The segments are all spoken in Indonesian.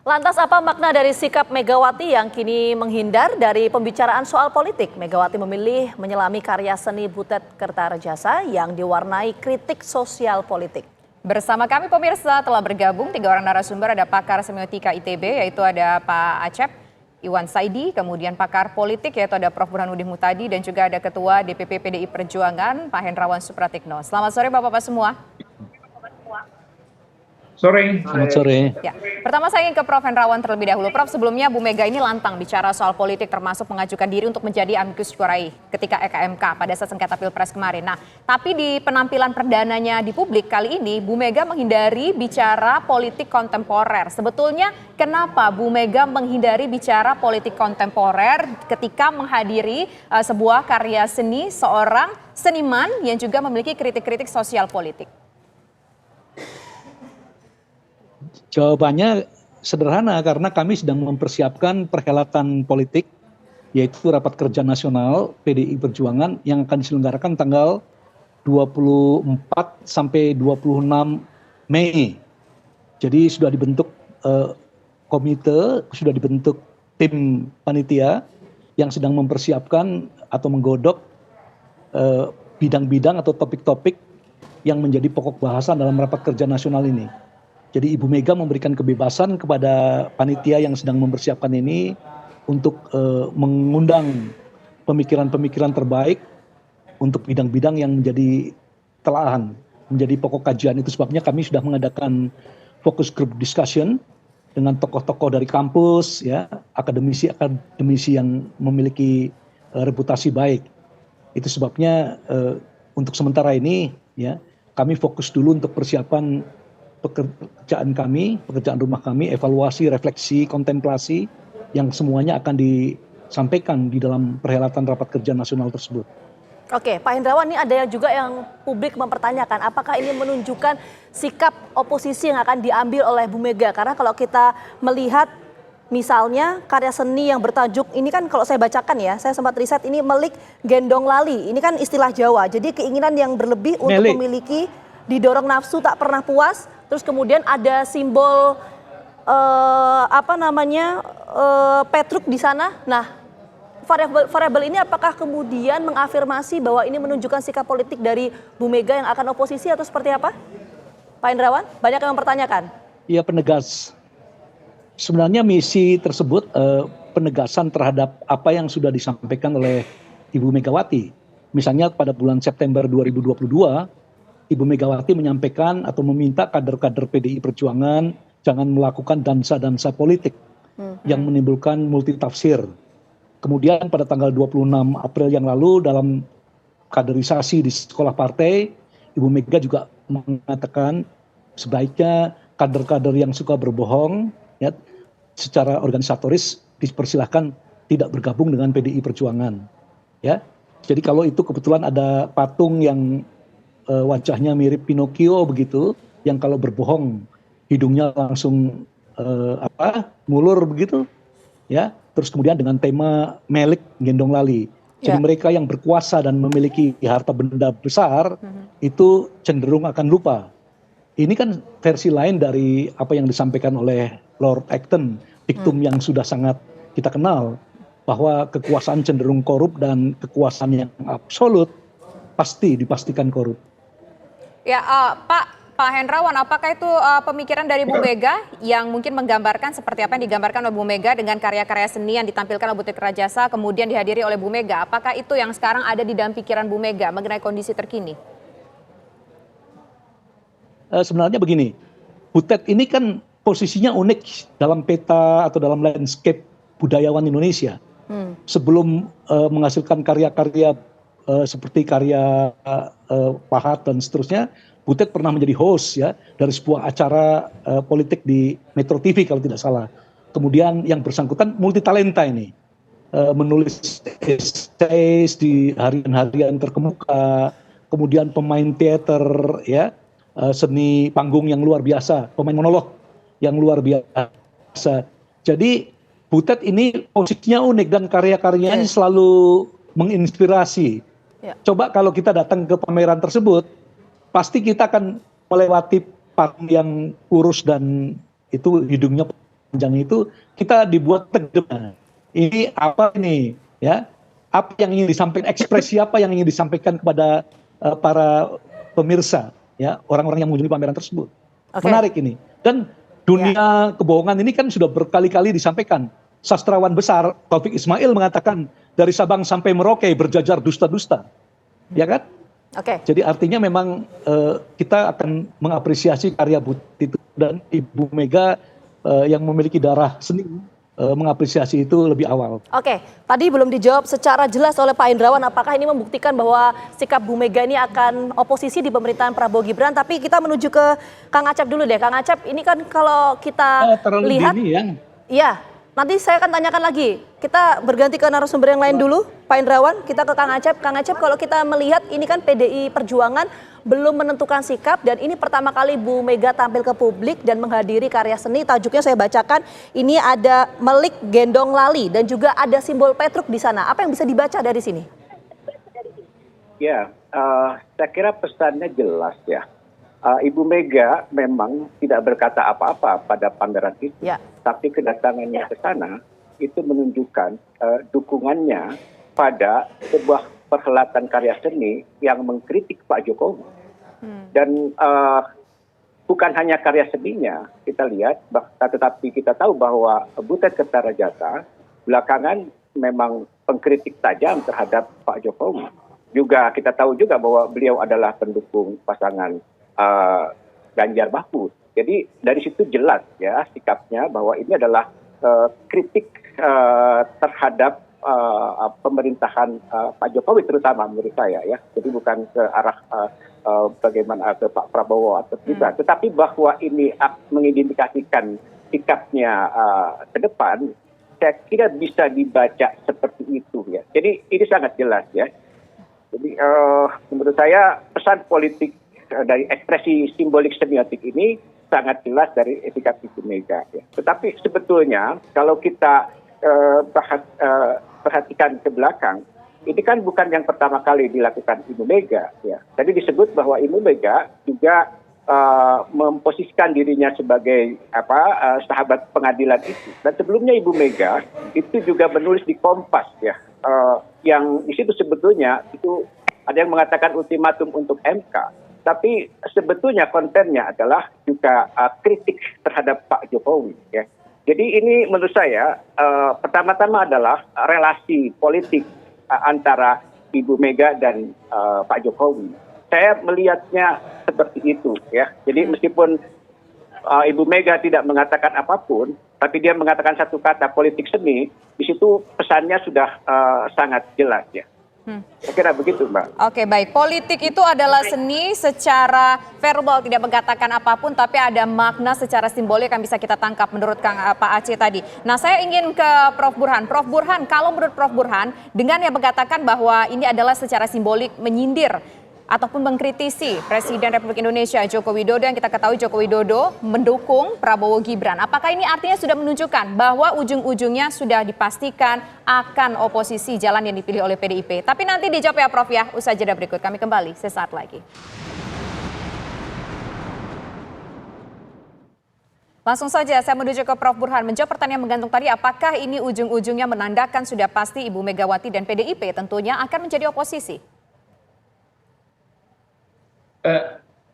Lantas apa makna dari sikap Megawati yang kini menghindar dari pembicaraan soal politik? Megawati memilih menyelami karya seni Butet Kertarejasa yang diwarnai kritik sosial politik. Bersama kami pemirsa telah bergabung 3 orang narasumber, ada pakar semiotika ITB yaitu ada Pak Acep Iwan Saidi, kemudian pakar politik yaitu ada Prof. Burhanuddin Muhtadi dan juga ada Ketua DPP PDI Perjuangan Pak Hendrawan Supratikno. Selamat sore Bapak-Bapak semua. Selamat sore. Ya. Pertama saya ingin ke Prof. Hendrawan terlebih dahulu. Prof, sebelumnya Bu Mega ini lantang bicara soal politik termasuk mengajukan diri untuk menjadi amicus curiae ketika EKMK pada saat sengketa Pilpres kemarin. Nah, tapi di penampilan perdananya di publik kali ini Bu Mega menghindari bicara politik kontemporer. Sebetulnya kenapa Bu Mega menghindari bicara politik kontemporer ketika menghadiri sebuah karya seni seorang seniman yang juga memiliki kritik-kritik sosial politik? Jawabannya sederhana karena kami sedang mempersiapkan perhelatan politik yaitu Rapat Kerja Nasional PDI Perjuangan yang akan diselenggarakan tanggal 24 sampai 26 Mei. Jadi sudah dibentuk komite, sudah dibentuk tim panitia yang sedang mempersiapkan atau menggodok bidang-bidang atau topik-topik yang menjadi pokok bahasan dalam Rapat Kerja Nasional ini. Jadi Ibu Mega memberikan kebebasan kepada panitia yang sedang mempersiapkan ini untuk mengundang pemikiran-pemikiran terbaik untuk bidang-bidang yang menjadi telahan, menjadi pokok kajian. Itu sebabnya kami sudah mengadakan focus group discussion dengan tokoh-tokoh dari kampus, ya, akademisi yang memiliki reputasi baik. Itu sebabnya untuk sementara ini, ya, kami fokus dulu untuk persiapan pekerjaan rumah kami, evaluasi, refleksi, kontemplasi yang semuanya akan disampaikan di dalam perhelatan Rapat Kerja Nasional tersebut. Oke, Pak Hendrawan, ini ada juga yang publik mempertanyakan apakah ini menunjukkan sikap oposisi yang akan diambil oleh Bu Mega? Karena kalau kita melihat misalnya karya seni yang bertajuk, ini kan kalau saya bacakan ya, saya sempat riset ini Melik Gendong Lali, ini kan istilah Jawa, jadi keinginan yang berlebih untuk memiliki, didorong nafsu tak pernah puas. Terus kemudian ada simbol Petruk di sana. Nah, variabel ini apakah kemudian mengafirmasi bahwa ini menunjukkan sikap politik dari Bu Mega yang akan oposisi atau seperti apa? Pak Hendrawan, banyak yang mempertanyakan. Iya, penegas. Sebenarnya misi tersebut penegasan terhadap apa yang sudah disampaikan oleh Ibu Megawati. Misalnya pada bulan September 2022, Ibu Megawati menyampaikan atau meminta kader-kader PDI Perjuangan jangan melakukan dansa-dansa politik yang menimbulkan multitafsir. Kemudian pada tanggal 26 April yang lalu dalam kaderisasi di sekolah partai, Ibu Mega juga mengatakan sebaiknya kader-kader yang suka berbohong, ya, secara organisatoris dipersilahkan tidak bergabung dengan PDI Perjuangan. Ya, jadi kalau itu kebetulan ada patung yang wajahnya mirip Pinocchio begitu, yang kalau berbohong hidungnya langsung ngulur begitu, ya. Terus kemudian dengan tema Melik Gendong Lali. Jadi mereka yang berkuasa dan memiliki harta benda besar itu cenderung akan lupa. Ini kan versi lain dari apa yang disampaikan oleh Lord Acton, diktum yang sudah sangat kita kenal, bahwa kekuasaan cenderung korup dan kekuasaan yang absolut pasti dipastikan korup. Ya, Pak Hendrawan, apakah itu pemikiran dari Bu Mega yang mungkin menggambarkan seperti apa yang digambarkan oleh Bu Mega dengan karya-karya seni yang ditampilkan oleh Butet Kertarejasa kemudian dihadiri oleh Bu Mega? Apakah itu yang sekarang ada di dalam pikiran Bu Mega mengenai kondisi terkini? Sebenarnya begini, Butet ini kan posisinya unik dalam peta atau dalam landscape budayawan Indonesia. Sebelum menghasilkan karya-karya seperti karya Pahat dan seterusnya, Butet pernah menjadi host, ya, dari sebuah acara politik di Metro TV kalau tidak salah. Kemudian yang bersangkutan multitalenta ini, menulis essays di harian-harian terkemuka, kemudian pemain teater, ya, seni panggung yang luar biasa, pemain monolog yang luar biasa. Jadi Butet ini posisinya unik dan karya-karyanya selalu menginspirasi. Coba kalau kita datang ke pameran tersebut, pasti kita akan melewati patung yang kurus dan itu hidungnya panjang itu kita dibuat tegang. Ini apa ini, ya? Apa yang ingin disampaikan, ekspresi apa yang ingin disampaikan kepada para pemirsa, ya, orang-orang yang mengunjungi pameran tersebut. Oke. Menarik ini. Dan dunia kebohongan ini kan sudah berkali-kali disampaikan. Sastrawan besar Taufik Ismail mengatakan dari Sabang sampai Merauke berjajar dusta-dusta, ya kan? Oke. Jadi artinya memang kita akan mengapresiasi karya Butet itu, dan Ibu Mega yang memiliki darah seni mengapresiasi itu lebih awal. Oke, tadi belum dijawab secara jelas oleh Pak Indrawan apakah ini membuktikan bahwa sikap Bu Mega ini akan oposisi di pemerintahan Prabowo Gibran, tapi kita menuju ke Kang Acep dulu deh. Kang Acep, ini kan kalau kita Terlalu lihat, dini ya. iya, nanti saya akan tanyakan lagi. Kita berganti ke narasumber yang lain dulu, Pak Indrawan, kita ke Kang Acep. Kang Acep, kalau kita melihat ini kan PDI Perjuangan belum menentukan sikap, dan ini pertama kali Bu Mega tampil ke publik dan menghadiri karya seni. Tajuknya saya bacakan, ini ada Melik Gendong Lali dan juga ada simbol Petruk di sana. Apa yang bisa dibaca dari sini? Ya, saya kira pesannya jelas ya. Ibu Mega memang tidak berkata apa-apa pada pameran itu, Ya. tapi kedatangannya ke sana itu menunjukkan dukungannya pada sebuah perhelatan karya seni yang mengkritik Pak Jokowi. Dan bukan hanya karya seninya kita lihat, tetapi kita tahu bahwa Butet Kertarajasa belakangan memang pengkritik tajam terhadap Pak Jokowi. Juga kita tahu juga bahwa beliau adalah pendukung pasangan Ganjar Mahfud. Jadi dari situ jelas ya sikapnya bahwa ini adalah kritik terhadap pemerintahan Pak Jokowi terutama menurut saya ya. Jadi bukan ke arah bagaimana ke Pak Prabowo atau tidak, tetapi bahwa ini mengindikasikan sikapnya ke depan, saya kira bisa dibaca seperti itu ya. Jadi ini sangat jelas ya. Jadi menurut saya pesan politik dari ekspresi simbolik semiotik ini sangat jelas dari sikap Ibu Mega ya. Tetapi sebetulnya kalau kita perhatikan ke belakang, ini kan bukan yang pertama kali dilakukan Ibu Mega ya. Tadi disebut bahwa Ibu Mega juga memposisikan dirinya sebagai sahabat pengadilan itu. Dan sebelumnya Ibu Mega itu juga menulis di Kompas ya, yang di situ sebetulnya itu ada yang mengatakan ultimatum untuk MK, tapi sebetulnya kontennya adalah juga kritik terhadap Pak Jokowi ya. Jadi ini menurut saya pertama-tama adalah relasi politik antara Ibu Mega dan Pak Jokowi. Saya melihatnya seperti itu ya. Jadi meskipun Ibu Mega tidak mengatakan apapun, tapi dia mengatakan satu kata politik seni, di situ pesannya sudah sangat jelas ya. Saya kira begitu, Mbak. Oke, baik. Politik itu adalah seni secara verbal, tidak mengatakan apapun, tapi ada makna secara simbolik yang bisa kita tangkap menurut Pak Aceh tadi. Nah, saya ingin ke Prof. Burhan. Prof. Burhan, kalau menurut Prof. Burhan, dengan yang mengatakan bahwa ini adalah secara simbolik menyindir ataupun mengkritisi Presiden Republik Indonesia Joko Widodo, yang kita ketahui Joko Widodo mendukung Prabowo Gibran. Apakah ini artinya sudah menunjukkan bahwa ujung-ujungnya sudah dipastikan akan oposisi jalan yang dipilih oleh PDIP? Tapi nanti dijawab ya Prof ya, usai jeda berikut. Kami kembali sesaat lagi. Langsung saja saya menuju ke Prof. Burhan. Menjawab pertanyaan menggantung tadi, apakah ini ujung-ujungnya menandakan sudah pasti Ibu Megawati dan PDIP tentunya akan menjadi oposisi?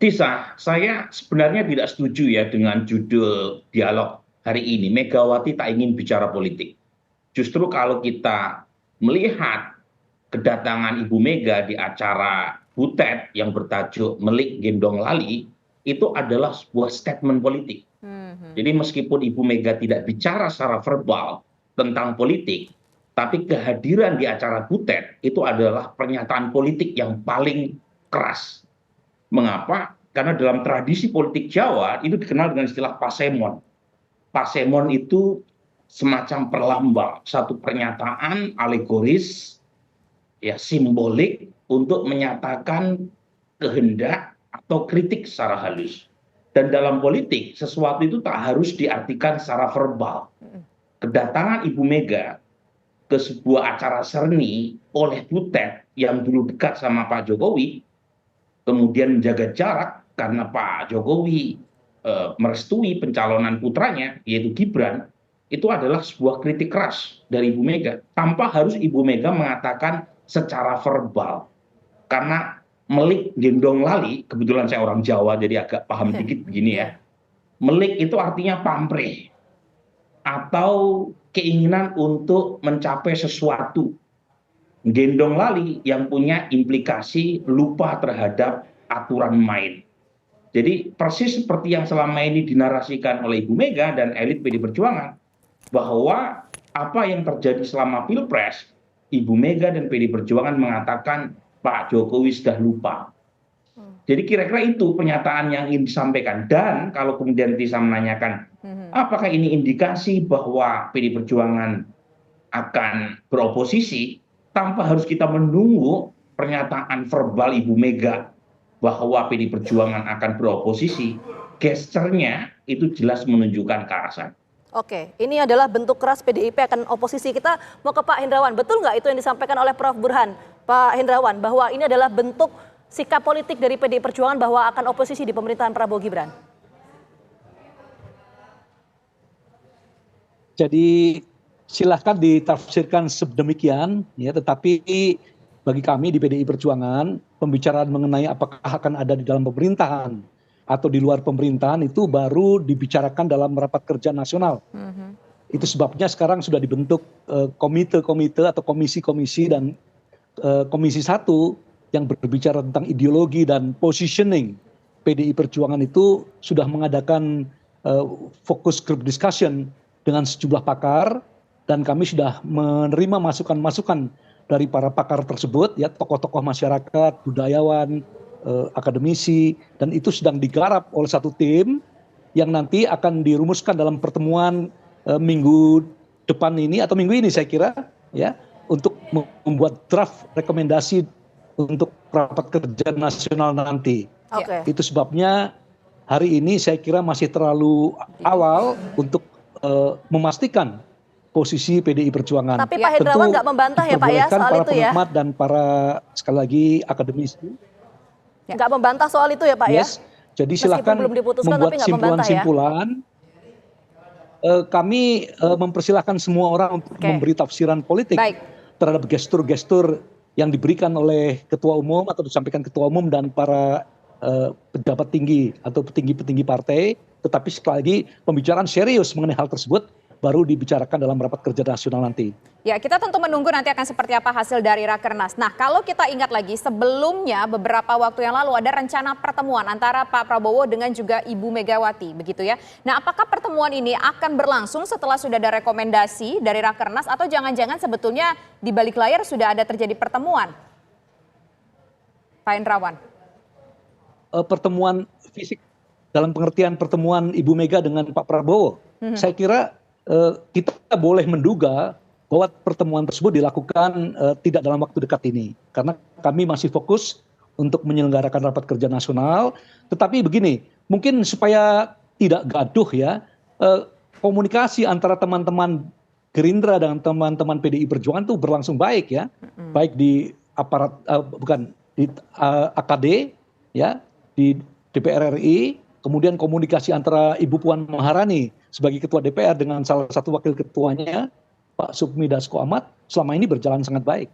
Tisa, saya sebenarnya tidak setuju ya dengan judul dialog hari ini. Megawati tak ingin bicara politik. Justru kalau kita melihat kedatangan Ibu Mega di acara Butet yang bertajuk Melik Gendong Lali, itu adalah sebuah statement politik. Jadi meskipun Ibu Mega tidak bicara secara verbal tentang politik, tapi kehadiran di acara Butet itu adalah pernyataan politik yang paling keras. Mengapa? Karena dalam tradisi politik Jawa itu dikenal dengan istilah pasemon. Pasemon itu semacam perlambang, satu pernyataan alegoris, ya simbolik untuk menyatakan kehendak atau kritik secara halus. Dan dalam politik sesuatu itu tak harus diartikan secara verbal. Kedatangan Ibu Mega ke sebuah acara seni oleh Butet yang dulu dekat sama Pak Jokowi, kemudian menjaga jarak karena Pak Jokowi merestui pencalonan putranya yaitu Gibran, itu adalah sebuah kritik keras dari Ibu Mega tanpa harus Ibu Mega mengatakan secara verbal. Karena melik gendong lali, kebetulan saya orang Jawa jadi agak paham dikit begini ya. Melik itu artinya pamrih atau keinginan untuk mencapai sesuatu. Gendong lali yang punya implikasi lupa terhadap aturan main. Jadi persis seperti yang selama ini dinarasikan oleh Ibu Mega dan elit PD Perjuangan, bahwa apa yang terjadi selama Pilpres, Ibu Mega dan PD Perjuangan mengatakan Pak Jokowi sudah lupa. Jadi kira-kira itu pernyataan yang ingin disampaikan. Dan kalau kemudian bisa menanyakan, apakah ini indikasi bahwa PD Perjuangan akan beroposisi, tanpa harus kita menunggu pernyataan verbal Ibu Mega bahwa PD Perjuangan akan beroposisi, gesturnya itu jelas menunjukkan ke arah sana. Oke, ini adalah bentuk keras PDIP akan oposisi. Kita mau ke Pak Hendrawan, betul nggak itu yang disampaikan oleh Prof. Burhan, Pak Hendrawan, bahwa ini adalah bentuk sikap politik dari PDI Perjuangan bahwa akan oposisi di pemerintahan Prabowo Gibran? Jadi silahkan ditafsirkan sedemikian, ya. Tetapi bagi kami di PDI Perjuangan, pembicaraan mengenai apakah akan ada di dalam pemerintahan atau di luar pemerintahan itu baru dibicarakan dalam rapat kerja nasional. Itu sebabnya sekarang sudah dibentuk komite-komite atau komisi-komisi dan komisi 1 yang berbicara tentang ideologi dan positioning. PDI Perjuangan itu sudah mengadakan focus group discussion dengan sejumlah pakar, dan kami sudah menerima masukan-masukan dari para pakar tersebut, ya, tokoh-tokoh masyarakat, budayawan, akademisi, dan itu sedang digarap oleh satu tim yang nanti akan dirumuskan dalam pertemuan minggu depan ini atau minggu ini saya kira, ya, untuk membuat draft rekomendasi untuk rapat kerja nasional nanti. Itu sebabnya hari ini saya kira masih terlalu awal untuk memastikan posisi PDI Perjuangan. Tapi Pak Hendrawan nggak membantah ya Pak ya soal itu ya? Para pengamat dan para sekali lagi akademisi. Nggak membantah soal itu ya Pak ya? Jadi silakan membuat simpulan-simpulan. Kami mempersilahkan semua orang untuk memberi tafsiran politik terhadap gestur-gestur yang diberikan oleh Ketua Umum atau disampaikan Ketua Umum dan para pejabat tinggi atau petinggi-petinggi partai. Tetapi sekali lagi pembicaraan serius mengenai hal tersebut baru dibicarakan dalam rapat kerja nasional nanti. Ya, kita tentu menunggu nanti akan seperti apa hasil dari Rakernas. Nah, kalau kita ingat lagi sebelumnya beberapa waktu yang lalu ada rencana pertemuan antara Pak Prabowo dengan juga Ibu Megawati, begitu ya. Nah, apakah pertemuan ini akan berlangsung setelah sudah ada rekomendasi dari Rakernas atau jangan-jangan sebetulnya di balik layar sudah ada terjadi pertemuan? Pak Hendrawan. Pertemuan fisik dalam pengertian pertemuan Ibu Mega dengan Pak Prabowo. Saya kira kita boleh menduga bahwa pertemuan tersebut dilakukan tidak dalam waktu dekat ini. Karena kami masih fokus untuk menyelenggarakan rapat kerja nasional. Tetapi begini, mungkin supaya tidak gaduh ya, komunikasi antara teman-teman Gerindra dan teman-teman PDI Perjuangan itu berlangsung baik ya. Baik di aparat, di AKD, ya, di DPR RI, kemudian komunikasi antara Ibu Puan Maharani sebagai Ketua DPR dengan salah satu wakil ketuanya, Pak Sukmi Dasko Ahmad, selama ini berjalan sangat baik.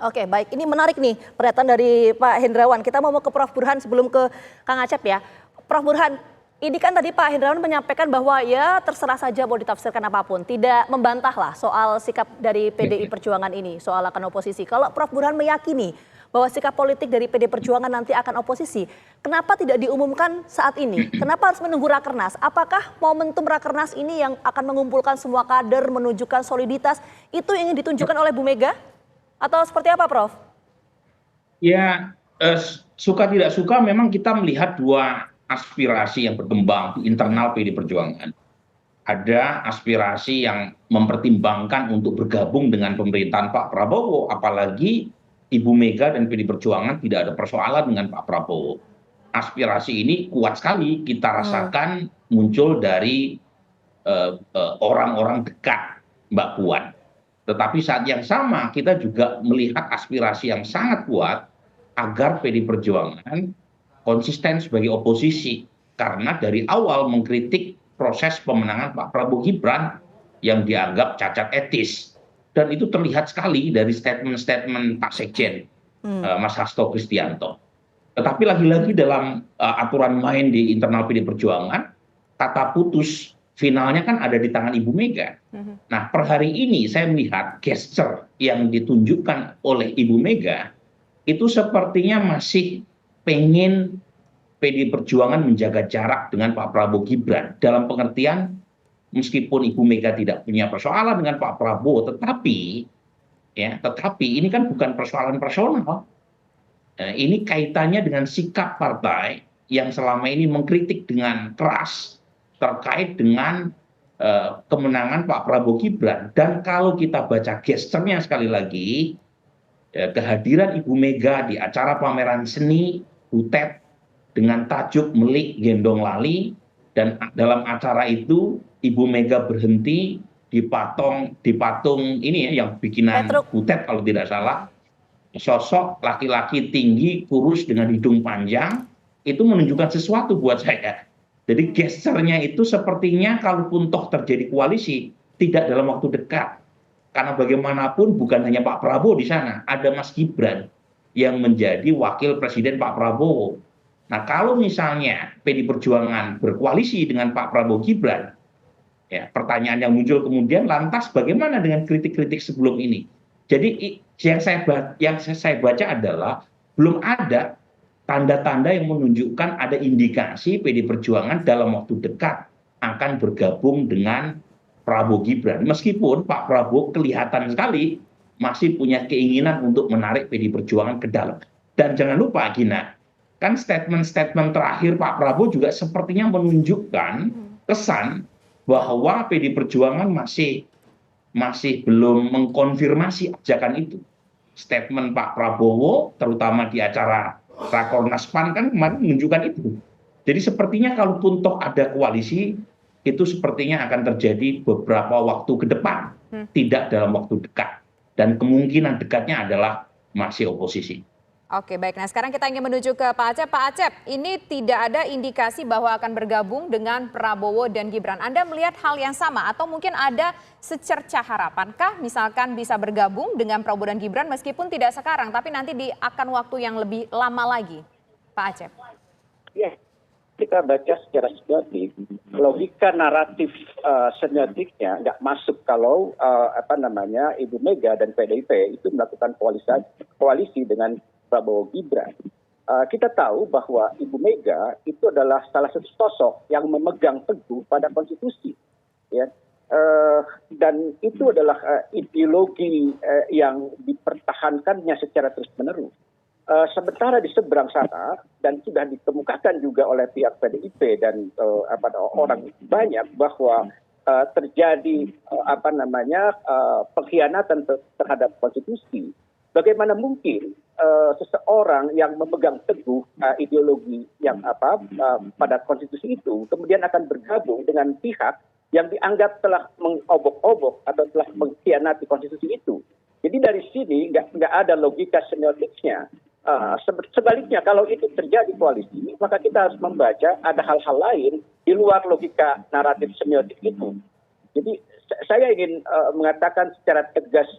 Oke, baik. Ini menarik nih pernyataan dari Pak Hendrawan. Kita mau ke Prof. Burhan sebelum ke Kang Acep ya. Prof. Burhan, ini kan tadi Pak Hendrawan menyampaikan bahwa ya terserah saja mau ditafsirkan apapun. Tidak membantah lah soal sikap dari PDI Perjuangan ini, soal akan oposisi. Kalau Prof. Burhan meyakini bahwa sikap politik dari PDI Perjuangan nanti akan oposisi, kenapa tidak diumumkan saat ini? Kenapa harus menunggu Rakernas? Apakah momentum Rakernas ini yang akan mengumpulkan semua kader, menunjukkan soliditas, itu ingin ditunjukkan oleh Bu Mega? Atau seperti apa, Prof? Ya, suka tidak suka memang kita melihat dua aspirasi yang berkembang di internal PDI Perjuangan. Ada aspirasi yang mempertimbangkan untuk bergabung dengan pemerintahan Pak Prabowo, apalagi Ibu Mega dan PDI Perjuangan tidak ada persoalan dengan Pak Prabowo. Aspirasi ini kuat sekali kita rasakan muncul dari orang-orang dekat Mbak Puan. Tetapi saat yang sama kita juga melihat aspirasi yang sangat kuat agar PDI Perjuangan konsisten sebagai oposisi. karena dari awal mengkritik proses pemenangan Pak Prabowo Gibran yang dianggap cacat etis. Dan itu terlihat sekali dari statement-statement Pak Sekjen, Mas Hasto Kristianto. Tetapi lagi-lagi dalam aturan main di internal PD Perjuangan, kata putus finalnya kan ada di tangan Ibu Mega. Nah, per hari ini saya melihat gesture yang ditunjukkan oleh Ibu Mega itu sepertinya masih pengen PD Perjuangan menjaga jarak dengan Pak Prabowo Gibran. Dalam pengertian, meskipun Ibu Mega tidak punya persoalan dengan Pak Prabowo, tetapi ini kan bukan persoalan personal. Ini kaitannya dengan sikap partai yang selama ini mengkritik dengan keras terkait dengan kemenangan Pak Prabowo Gibran. Dan kalau kita baca gesturnya sekali lagi, kehadiran Ibu Mega di acara pameran seni Butet dengan tajuk Melik Gendong Lali, dan dalam acara itu Ibu Mega berhenti di patung ini ya, yang bikinan Butet kalau tidak salah, sosok laki-laki tinggi kurus dengan hidung panjang, itu menunjukkan sesuatu buat saya. Jadi gesturnya itu sepertinya kalaupun toh terjadi koalisi tidak dalam waktu dekat, karena bagaimanapun bukan hanya Pak Prabowo di sana, ada Mas Gibran yang menjadi wakil presiden Pak Prabowo. Nah, kalau misalnya PD Perjuangan berkoalisi dengan Pak Prabowo Gibran, ya, pertanyaan yang muncul kemudian, lantas bagaimana dengan kritik-kritik sebelum ini? Jadi yang saya baca adalah belum ada tanda-tanda yang menunjukkan ada indikasi PD Perjuangan dalam waktu dekat akan bergabung dengan Prabowo Gibran. Meskipun Pak Prabowo kelihatan sekali masih punya keinginan untuk menarik PD Perjuangan ke dalam. Dan jangan lupa Gina, kan statement-statement terakhir Pak Prabowo juga sepertinya menunjukkan kesan bahwa PD Perjuangan masih belum mengkonfirmasi ajakan itu. Statement Pak Prabowo, terutama di acara Rakornas PAN kan kemarin menunjukkan itu. Jadi sepertinya kalaupun toh ada koalisi, itu sepertinya akan terjadi beberapa waktu ke depan, tidak dalam waktu dekat. Dan kemungkinan dekatnya adalah masih oposisi. Oke, baik. Nah, sekarang kita ingin menuju ke Pak Acep. Pak Acep, ini tidak ada indikasi bahwa akan bergabung dengan Prabowo dan Gibran. Anda melihat hal yang sama atau mungkin ada secercah harapankah misalkan bisa bergabung dengan Prabowo dan Gibran meskipun tidak sekarang, tapi nanti akan waktu yang lebih lama lagi, Pak Acep? Ya, kita baca secara semiotik, logika naratif semiotiknya nggak masuk kalau Ibu Mega dan PDIP itu melakukan koalisi dengan Prabowo Gibran. Kita tahu bahwa Ibu Mega itu adalah salah satu sosok yang memegang teguh pada konstitusi, ya. Dan itu adalah ideologi yang dipertahankannya secara terus-menerus. Sementara di seberang sana, dan sudah dikemukakan juga oleh pihak PDIP dan orang banyak bahwa terjadi pengkhianatan terhadap konstitusi. Bagaimana mungkin seseorang yang memegang teguh ideologi yang pada konstitusi itu kemudian akan bergabung dengan pihak yang dianggap telah mengobok-obok atau telah mengkhianati konstitusi itu. Jadi dari sini nggak ada logika semiotiknya. Sebaliknya kalau itu terjadi koalisi, maka kita harus membaca ada hal-hal lain di luar logika naratif semiotik itu. Jadi saya ingin mengatakan secara tegas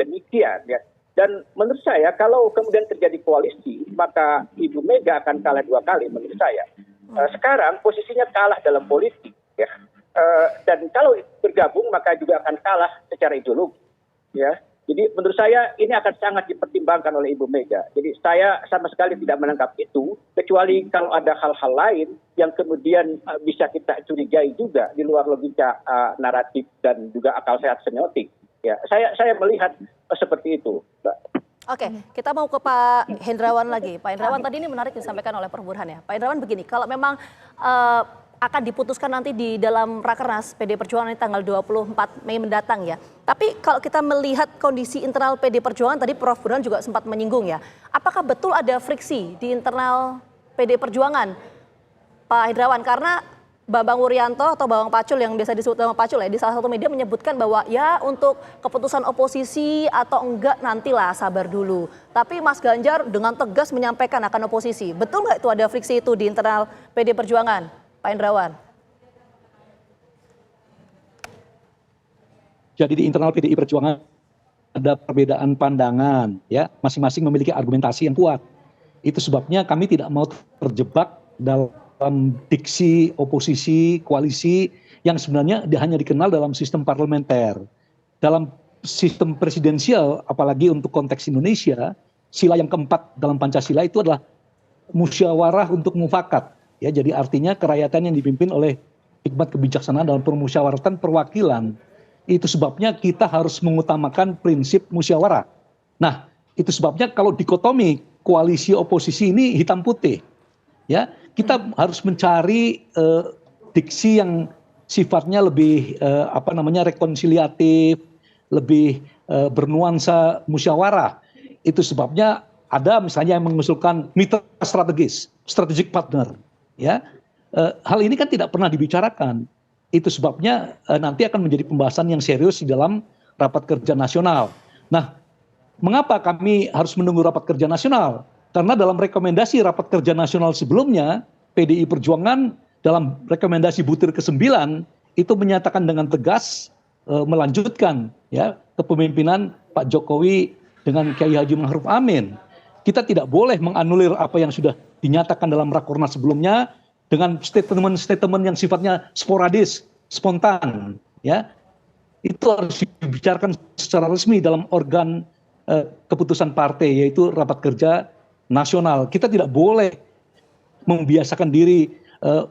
demikian, ya. Dan menurut saya kalau kemudian terjadi koalisi, maka Ibu Mega akan kalah 2 kali menurut saya. Sekarang posisinya kalah dalam politik, ya. Dan kalau bergabung maka juga akan kalah secara ideologi, ya. Jadi menurut saya ini akan sangat dipertimbangkan oleh Ibu Mega. Jadi saya sama sekali tidak menangkap itu, kecuali kalau ada hal-hal lain yang kemudian bisa kita curigai juga di luar logika naratif dan juga akal sehat semiotik. Ya, saya melihat seperti itu, Mbak. Oke, kita mau ke Pak Hendrawan lagi. Pak Hendrawan, tadi ini menarik disampaikan oleh Prof. Burhan ya. Pak Hendrawan begini, kalau memang akan diputuskan nanti di dalam Rakernas PD Perjuangan ini tanggal 24 Mei mendatang ya. Tapi kalau kita melihat kondisi internal PD Perjuangan, tadi Prof. Burhan juga sempat menyinggung ya. Apakah betul ada friksi di internal PD Perjuangan, Pak Hendrawan? Karena Bambang Wuryanto atau Bambang Pacul yang biasa disebut Bambang Pacul ya, di salah satu media menyebutkan bahwa ya untuk keputusan oposisi atau enggak nantilah sabar dulu. Tapi Mas Ganjar dengan tegas menyampaikan akan oposisi. Betul nggak itu ada friksi itu di internal PD Perjuangan? Pak Hendrawan? Jadi di internal PDI Perjuangan ada perbedaan pandangan, ya, masing-masing memiliki argumentasi yang kuat. Itu sebabnya kami tidak mau terjebak dalam diksi oposisi, koalisi yang sebenarnya hanya dikenal dalam sistem parlementer. Dalam sistem presidensial, apalagi untuk konteks Indonesia, sila yang keempat dalam Pancasila itu adalah musyawarah untuk mufakat. Ya, jadi artinya kerakyatan yang dipimpin oleh hikmat kebijaksanaan dalam permusyawaratan perwakilan. Itu sebabnya kita harus mengutamakan prinsip musyawarah. Nah, itu sebabnya kalau dikotomi koalisi oposisi ini hitam putih, ya kita harus mencari diksi yang sifatnya lebih rekonsiliatif, lebih bernuansa musyawarah. Itu sebabnya ada misalnya yang mengusulkan mitra strategis, strategic partner, ya. Hal ini kan tidak pernah dibicarakan. Itu sebabnya nanti akan menjadi pembahasan yang serius di dalam rapat kerja nasional. Nah, mengapa kami harus menunggu rapat kerja nasional? Karena dalam rekomendasi rapat kerja nasional sebelumnya, PDI Perjuangan dalam rekomendasi butir ke-9 itu menyatakan dengan tegas melanjutkan ya kepemimpinan Pak Jokowi dengan Kiai Haji Ma'ruf Amin. Kita tidak boleh menganulir apa yang sudah dinyatakan dalam rakornas sebelumnya dengan statement-statement yang sifatnya sporadis, spontan, ya. Itu harus dibicarakan secara resmi dalam organ keputusan partai, yaitu rapat kerja nasional. Kita tidak boleh membiasakan diri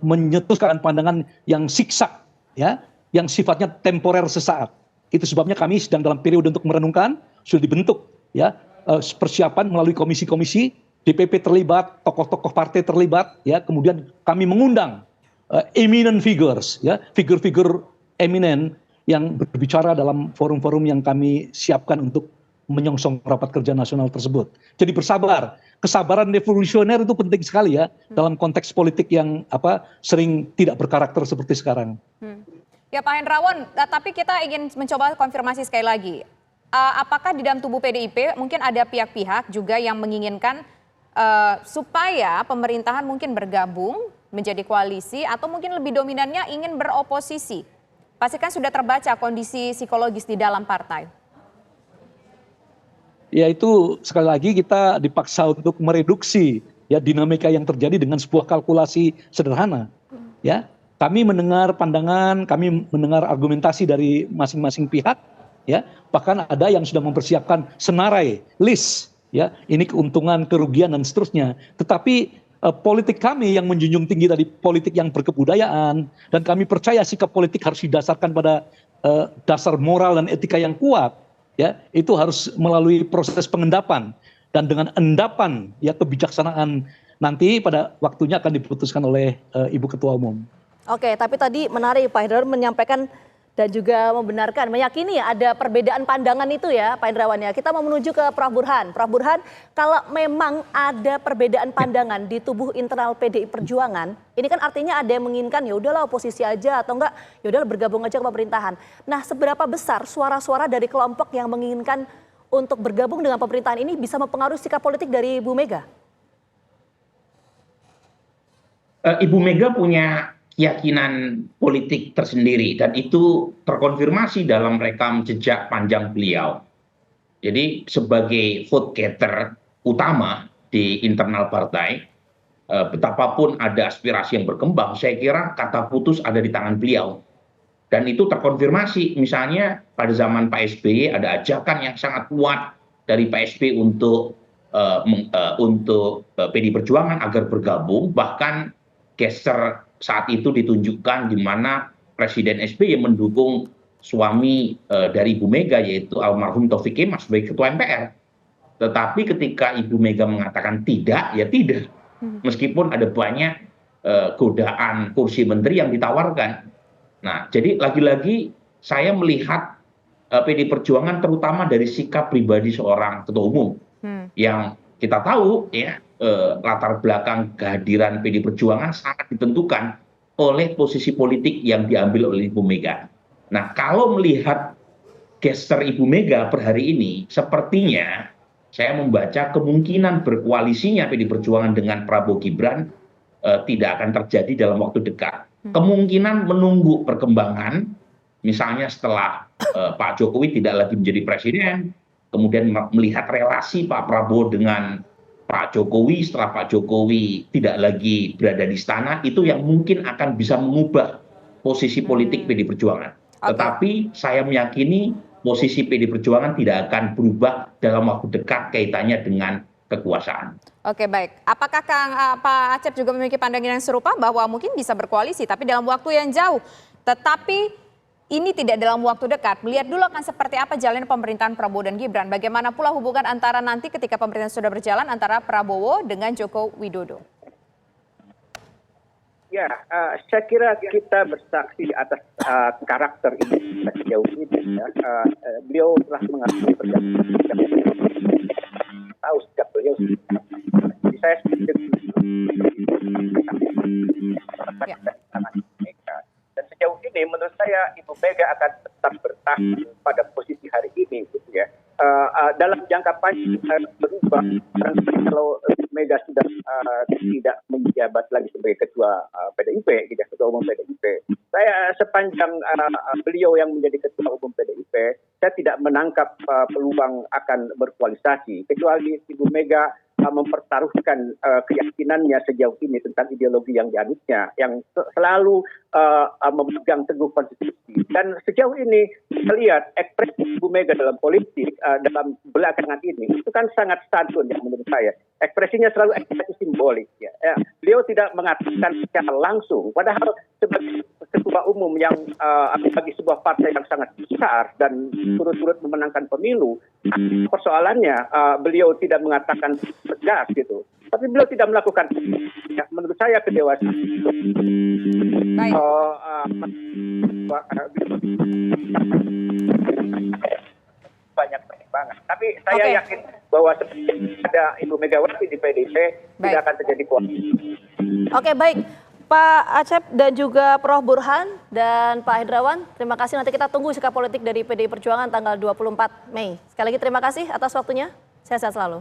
menyetuskan pandangan yang siksak, ya, yang sifatnya temporer sesaat. Itu sebabnya kami sedang dalam periode untuk merenungkan, sudah dibentuk, ya, persiapan melalui komisi-komisi. DPP terlibat, tokoh-tokoh partai terlibat, ya. Kemudian kami mengundang eminent figures, ya, figur-figur eminent yang berbicara dalam forum-forum yang kami siapkan untuk menyongsong rapat kerja nasional tersebut. Jadi bersabar, kesabaran revolusioner itu penting sekali ya dalam konteks politik yang sering tidak berkarakter seperti sekarang. Ya Pak Hendrawan, tapi kita ingin mencoba konfirmasi sekali lagi. Apakah di dalam tubuh PDIP mungkin ada pihak-pihak juga yang menginginkan supaya pemerintahan mungkin bergabung menjadi koalisi atau mungkin lebih dominannya ingin beroposisi? Pastikan sudah terbaca kondisi psikologis di dalam partai. Ya itu sekali lagi kita dipaksa untuk mereduksi ya dinamika yang terjadi dengan sebuah kalkulasi sederhana. Ya, kami mendengar pandangan, kami mendengar argumentasi dari masing-masing pihak, ya. Bahkan ada yang sudah mempersiapkan senarai, list. Ya, ini keuntungan, kerugian dan seterusnya. Tetapi politik kami yang menjunjung tinggi dari politik yang berkebudayaan dan kami percaya sikap politik harus didasarkan pada dasar moral dan etika yang kuat. Ya, itu harus melalui proses pengendapan dan dengan endapan ya kebijaksanaan nanti pada waktunya akan diputuskan oleh Ibu Ketua Umum. Oke, tapi tadi menarik Pak Hendrawan menyampaikan dan juga membenarkan, meyakini ada perbedaan pandangan itu ya Pak Hendrawan ya. Kita mau menuju ke Prof. Burhan. Prof. Burhan, kalau memang ada perbedaan pandangan di tubuh internal PDI Perjuangan, ini kan artinya ada yang menginginkan ya udahlah oposisi aja atau enggak ya udahlah bergabung aja ke pemerintahan. Nah, seberapa besar suara-suara dari kelompok yang menginginkan untuk bergabung dengan pemerintahan ini bisa mempengaruhi sikap politik dari Bu Mega? Ibu Mega punya keyakinan politik tersendiri dan itu terkonfirmasi dalam rekam jejak panjang beliau. Jadi sebagai vote getter utama di internal partai, betapapun ada aspirasi yang berkembang, saya kira kata putus ada di tangan beliau. Dan itu terkonfirmasi, misalnya pada zaman Pak SBY ada ajakan yang sangat kuat dari Pak SBY untuk PDI Perjuangan agar bergabung, bahkan geser saat itu ditunjukkan di mana Presiden SBY mendukung suami dari Ibu Mega yaitu almarhum Taufik Kemas sebagai Ketua MPR. Tetapi ketika Ibu Mega mengatakan tidak, ya tidak. Meskipun ada banyak godaan kursi menteri yang ditawarkan. Nah, jadi lagi-lagi saya melihat PDI Perjuangan terutama dari sikap pribadi seorang ketua umum yang kita tahu ya latar belakang kehadiran PDI Perjuangan sangat ditentukan oleh posisi politik yang diambil oleh Ibu Mega. Nah, kalau melihat gesture Ibu Mega per hari ini, sepertinya saya membaca kemungkinan berkoalisinya PDI Perjuangan dengan Prabowo Gibran tidak akan terjadi dalam waktu dekat. Kemungkinan menunggu perkembangan, misalnya setelah Pak Jokowi tidak lagi menjadi presiden, kemudian melihat relasi Pak Prabowo dengan Pak Jokowi setelah Pak Jokowi tidak lagi berada di istana, itu yang mungkin akan bisa mengubah posisi politik PD Perjuangan. Tetapi saya meyakini posisi PD Perjuangan tidak akan berubah dalam waktu dekat kaitannya dengan kekuasaan. Oke, baik. Apakah Pak Acep juga memiliki pandangan yang serupa bahwa mungkin bisa berkoalisi tapi dalam waktu yang jauh? Tetapi ini tidak dalam waktu dekat. Melihat dulu akan seperti apa jalannya pemerintahan Prabowo dan Gibran. Bagaimana pula hubungan antara nanti ketika pemerintahan sudah berjalan antara Prabowo dengan Joko Widodo? Ya, saya kira kita bersaksi atas karakter ini sejauh ini. Ya. Beliau telah mengakui perjalanan tahu sejak beliau. Jadi saya dan sejauh ini menurut saya Ibu Mega akan tetap bertahan pada posisi hari ini, gitu ya. Dalam jangka panjang berubah. Kalau Mega sudah tidak menjabat lagi sebagai ketua PDIP, gitu, ketua umum PDIP. Saya sepanjang beliau yang menjadi ketua umum PDIP, saya tidak menangkap peluang akan berkoalisasi, kecuali Ibu Mega mempertaruhkan keyakinannya sejauh ini tentang ideologi yang dianutnya, yang selalu memegang teguh konstitusi. Dan sejauh ini terlihat ekspresi Ibu Mega dalam politik dalam belakangan ini itu kan sangat santun ya menurut saya. Ekspresinya selalu ekspresi simbolik. Ya. Beliau tidak mengatakan secara langsung, padahal sebagai ketua umum yang bagi sebuah partai yang sangat besar dan turut-turut memenangkan pemilu, persoalannya beliau tidak mengatakan tegas gitu. Tapi beliau tidak melakukan, ya, menurut saya kedewasaan itu. Baik. Banyak pertimbangan. Tapi saya yakin bahwa seperti ada Ibu Megawati di PDIP tidak akan terjadi koalisi. Oke, baik. Pak Acep dan juga Prof. Burhan dan Pak Hendrawan, terima kasih. Nanti kita tunggu sikap politik dari PDI Perjuangan tanggal 24 Mei. Sekali lagi terima kasih atas waktunya. Sehat-sehat selalu.